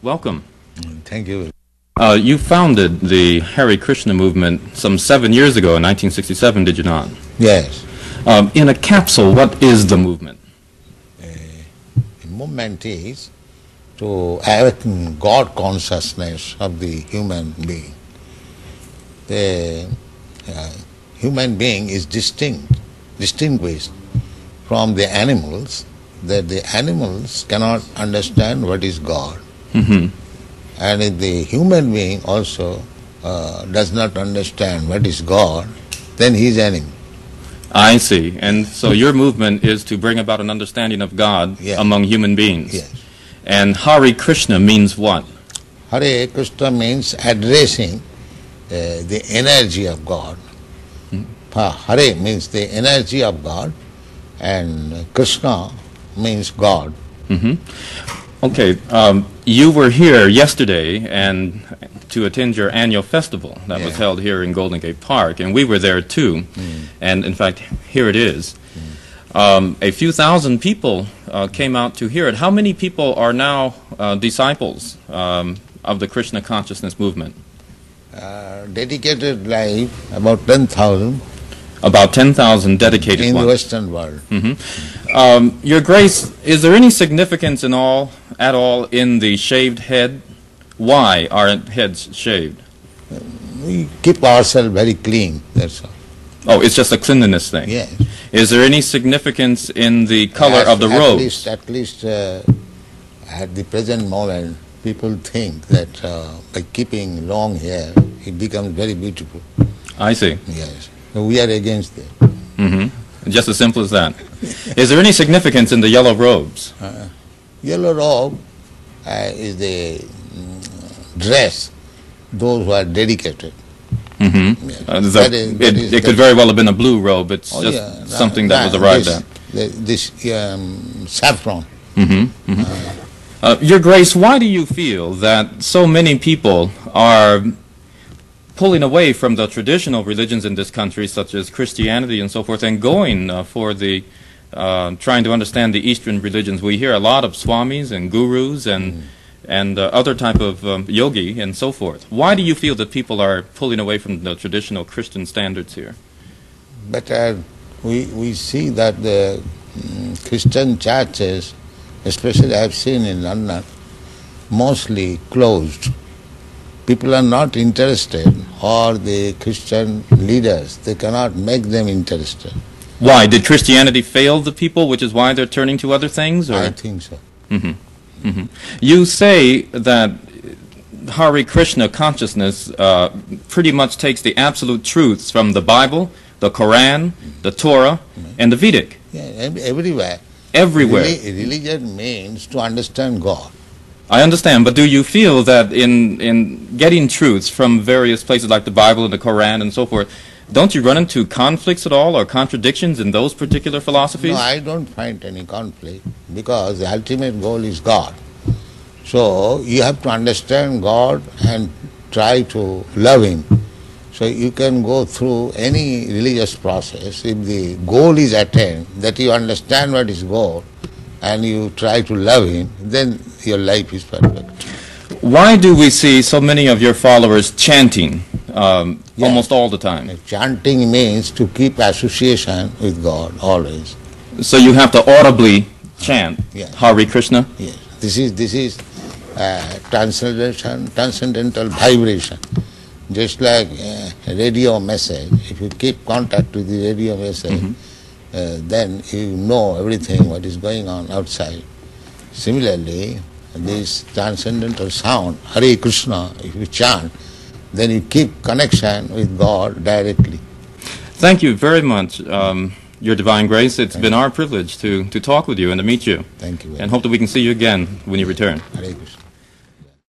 Welcome. Thank you. You founded the Hare Krishna movement some 7 years ago in 1967, did you not? Yes. In a capsule, what is the movement? The movement is to awaken God consciousness of the human being. The human being is distinguished from the animals, that the animals cannot understand what is God. Mm-hmm. And if the human being also does not understand what is God, then he is enemy. I see. And so your movement is to bring about an understanding of God among human beings. Yes. And Hare Krishna means what? Hare Krishna means addressing the energy of God. Hare means the energy of God, and Krishna means God. Mm-hmm. Okay. You were here yesterday and to attend your annual festival that was held here in Golden Gate Park, and we were there too. And in fact, here it is. A few thousand people came out to hear it. How many people are now disciples of the Krishna consciousness movement? Dedicated life, about 10,000. About 10,000 dedicated in ones. the Western world. Mm-hmm. Your Grace, is there any significance at all in the shaved head? Why are heads shaved? We keep ourselves very clean, that's all. Oh, it's just a cleanliness thing? Yes. Is there any significance in the color of the robes? At least at the present moment, people think that by keeping long hair, it becomes very beautiful. I see. Yes. So we are against it. Mm-hmm. Just as simple as that. Is there any significance in the yellow robes? Yellow robe is the dress, those who are dedicated. Mm-hmm. Yes. It could very well have been a blue robe. It's just something that was arrived at. This saffron. Mm-hmm. Mm-hmm. Your Grace, why do you feel that so many people are pulling away from the traditional religions in this country, such as Christianity and so forth, and going for the trying to understand the Eastern religions? We hear a lot of swamis and gurus and other type of yogi and so forth. Why do you feel that people are pulling away from the traditional Christian standards here? But we see that the Christian churches, especially I have seen in London, mostly closed. People are not interested, or the Christian leaders, they cannot make them interested. Why? Did Christianity fail the people, which is why they're turning to other things? Or? I think so. Mm-hmm. Mm-hmm. You say that Hare Krishna consciousness pretty much takes the absolute truths from the Bible, the Quran, the Torah, and the Vedic. Yeah, everywhere. Everywhere. Religion means to understand God. I understand, but do you feel that in getting truths from various places like the Bible and the Quran and so forth, don't you run into conflicts at all or contradictions in those particular philosophies? No, I don't find any conflict, because the ultimate goal is God. So you have to understand God and try to love Him. So you can go through any religious process. If the goal is attained, that you understand what is God, and you try to love Him, then your life is perfect. Why do we see so many of your followers chanting almost all the time? Chanting means to keep association with God always. So you have to audibly chant Hare Krishna? Yes. This is transcendental vibration. Just like a radio message, if you keep contact with the radio message, then you know everything what is going on outside. Similarly, this transcendental sound, Hare Krishna, if you chant, then you keep connection with God directly. Thank you very much, Your Divine Grace. It's been our privilege to talk with you and to meet you. Thank you. And hope that we can see you again when you return. Hare Krishna.